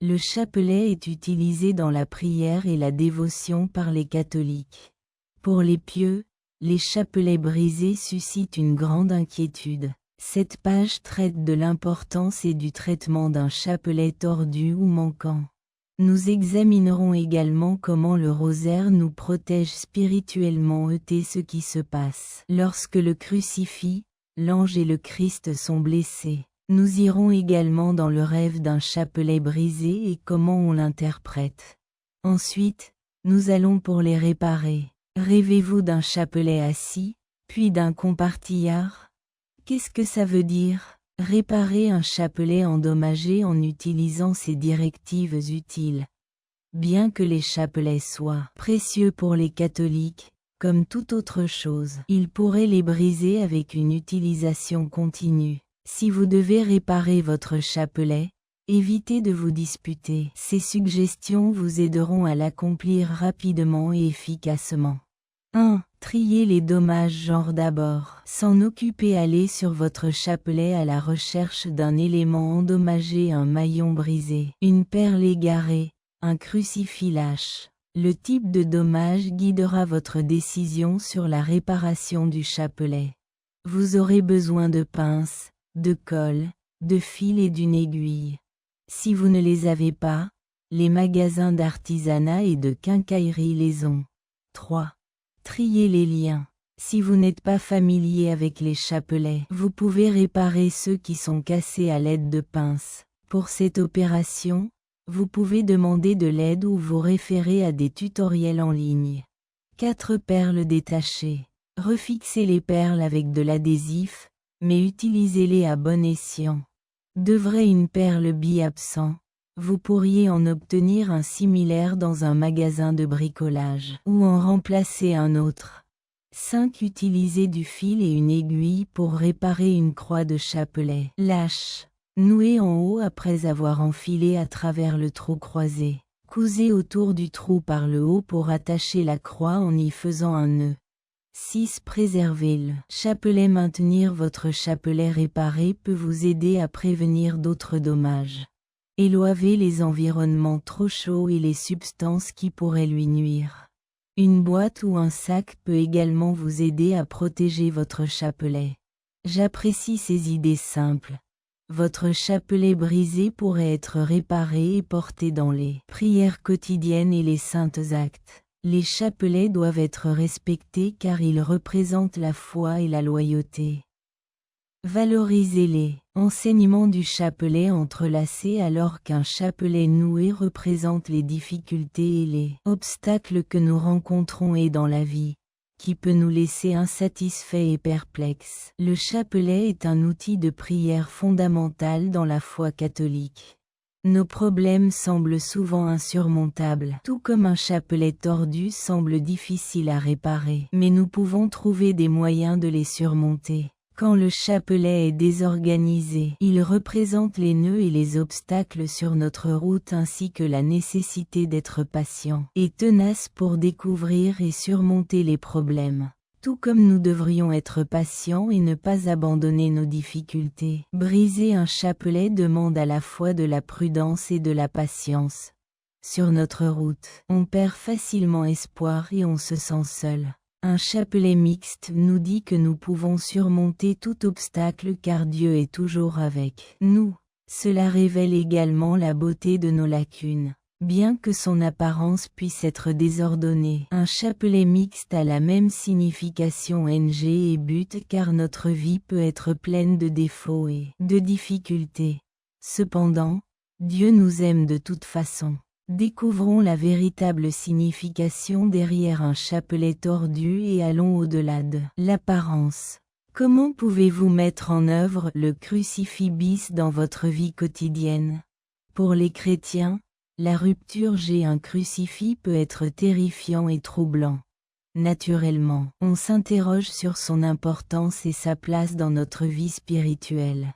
Le chapelet est utilisé dans la prière et la dévotion par les catholiques. Pour les pieux, les chapelets brisés suscitent une grande inquiétude. Cette page traite de l'importance et du traitement d'un chapelet tordu ou manquant. Nous examinerons également comment le rosaire nous protège spirituellement et ce qui se passe lorsque le crucifix, l'ange et le Christ sont blessés. Nous irons également dans le rêve d'un chapelet brisé et comment on l'interprète. Ensuite, nous allons pour les réparer. Rêvez-vous d'un chapelet assis, puis d'un compartillard? Qu'est-ce que ça veut dire? Réparer un chapelet endommagé en utilisant ces directives utiles. Bien que les chapelets soient précieux pour les catholiques, comme toute autre chose, ils pourraient les briser avec une utilisation continue. Si vous devez réparer votre chapelet, évitez de vous disputer. Ces suggestions vous aideront à l'accomplir rapidement et efficacement. 1. Trier les dommages genre d'abord. S'en occuper, aller sur votre chapelet à la recherche d'un élément endommagé, un maillon brisé, une perle égarée, un crucifix lâche. Le type de dommage guidera votre décision sur la réparation du chapelet. Vous aurez besoin de pinces, de colle, de fil et d'une aiguille. Si vous ne les avez pas, les magasins d'artisanat et de quincaillerie les ont. 3. Trier les liens. Si vous n'êtes pas familier avec les chapelets, vous pouvez réparer ceux qui sont cassés à l'aide de pinces. Pour cette opération, vous pouvez demander de l'aide ou vous référer à des tutoriels en ligne. 4. Perles détachées. Refixez les perles avec de l'adhésif, mais utilisez-les à bon escient. Devrait une perle absent, vous pourriez en obtenir un similaire dans un magasin de bricolage ou en remplacer un autre. 5. Utilisez du fil et une aiguille pour réparer une croix de chapelet. Lâche. Nouez en haut après avoir enfilé à travers le trou croisé. Cousez autour du trou par le haut pour attacher la croix en y faisant un nœud. 6. Préservez le chapelet. Maintenir votre chapelet réparé peut vous aider à prévenir d'autres dommages. Éloignez les environnements trop chauds et les substances qui pourraient lui nuire. Une boîte ou un sac peut également vous aider à protéger votre chapelet. J'apprécie ces idées simples. Votre chapelet brisé pourrait être réparé et porté dans les prières quotidiennes et les saints actes. Les chapelets doivent être respectés car ils représentent la foi et la loyauté. Valorisez-les. Enseignement du chapelet entrelacé. Alors qu'un chapelet noué représente les difficultés et les obstacles que nous rencontrons et dans la vie, qui peut nous laisser insatisfaits et perplexes. Le chapelet est un outil de prière fondamental dans la foi catholique. Nos problèmes semblent souvent insurmontables, tout comme un chapelet tordu semble difficile à réparer. Mais nous pouvons trouver des moyens de les surmonter. Quand le chapelet est désorganisé, il représente les nœuds et les obstacles sur notre route ainsi que la nécessité d'être patient et tenace pour découvrir et surmonter les problèmes. Tout comme nous devrions être patients et ne pas abandonner nos difficultés. Briser un chapelet demande à la fois de la prudence et de la patience. Sur notre route, on perd facilement espoir et on se sent seul. Un chapelet mixte nous dit que nous pouvons surmonter tout obstacle car Dieu est toujours avec nous. Cela révèle également la beauté de nos lacunes. Bien que son apparence puisse être désordonnée, un chapelet mixte a la même signification ng et but car notre vie peut être pleine de défauts et de difficultés. Cependant, Dieu nous aime de toute façon. Découvrons la véritable signification derrière un chapelet tordu et allons au-delà de l'apparence. Comment pouvez-vous mettre en œuvre le crucifix dans votre vie quotidienne? Pour les chrétiens, la rupture j'ai un crucifix peut être terrifiant et troublant. Naturellement, on s'interroge sur son importance et sa place dans notre vie spirituelle.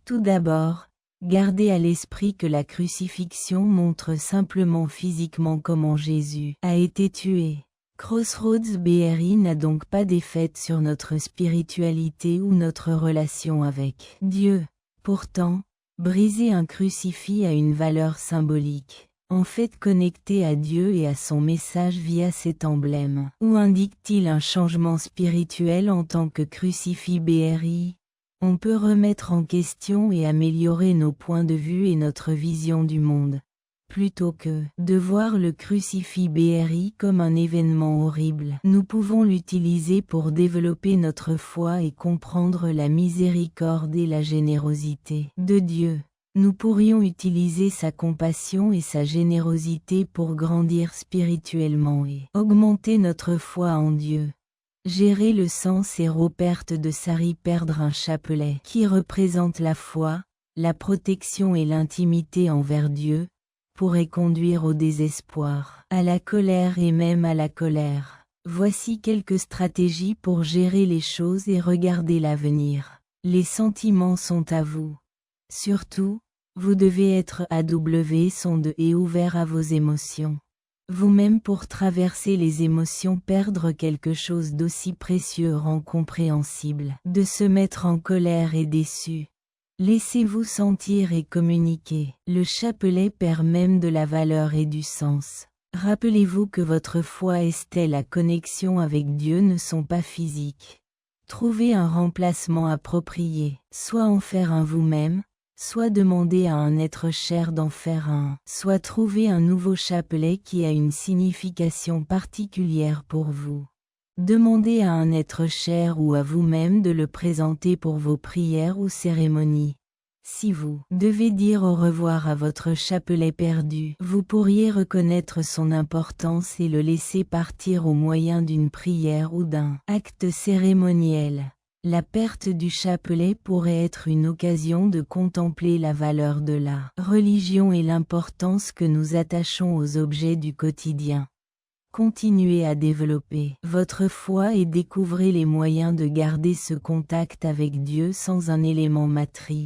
Tout d'abord, gardez à l'esprit que la crucifixion montre simplement physiquement comment Jésus a été tué. Crossroads BRI n'a donc pas d'effet sur notre spiritualité ou notre relation avec Dieu. Pourtant, Briser un crucifix a une valeur symbolique. En fait connecté à Dieu et à son message via cet emblème. Où indique-t-il un changement spirituel en tant que crucifix BRI? On peut remettre en question et améliorer nos points de vue et notre vision du monde. Plutôt que de voir le crucifix BRI comme un événement horrible, nous pouvons l'utiliser pour développer notre foi et comprendre la miséricorde et la générosité de Dieu. Nous pourrions utiliser sa compassion et sa générosité pour grandir spirituellement et augmenter notre foi en Dieu. Gérer le sens et perte de Sari, perdre un chapelet qui représente la foi, la protection et l'intimité envers Dieu, pourrait conduire au désespoir, à la colère et même à la colère. Voici quelques stratégies pour gérer les choses et regarder l'avenir. Les sentiments sont à vous. Surtout, vous devez être sonde et ouvert à vos émotions. Vous-même pour traverser les émotions, perdre quelque chose d'aussi précieux rend compréhensible. De se mettre en colère et déçu. Laissez-vous sentir et communiquer. Le chapelet perd même de la valeur et du sens. Rappelez-vous que votre foi et la connexion avec Dieu ne sont pas physiques. Trouvez un remplacement approprié, soit en faire un vous-même, soit demander à un être cher d'en faire un, soit trouver un nouveau chapelet qui a une signification particulière pour vous. Demandez à un être cher ou à vous-même de le présenter pour vos prières ou cérémonies. Si vous devez dire au revoir à votre chapelet perdu, vous pourriez reconnaître son importance et le laisser partir au moyen d'une prière ou d'un acte cérémoniel. La perte du chapelet pourrait être une occasion de contempler la valeur de la religion et l'importance que nous attachons aux objets du quotidien. Continuez à développer votre foi et découvrez les moyens de garder ce contact avec Dieu sans un élément matériel.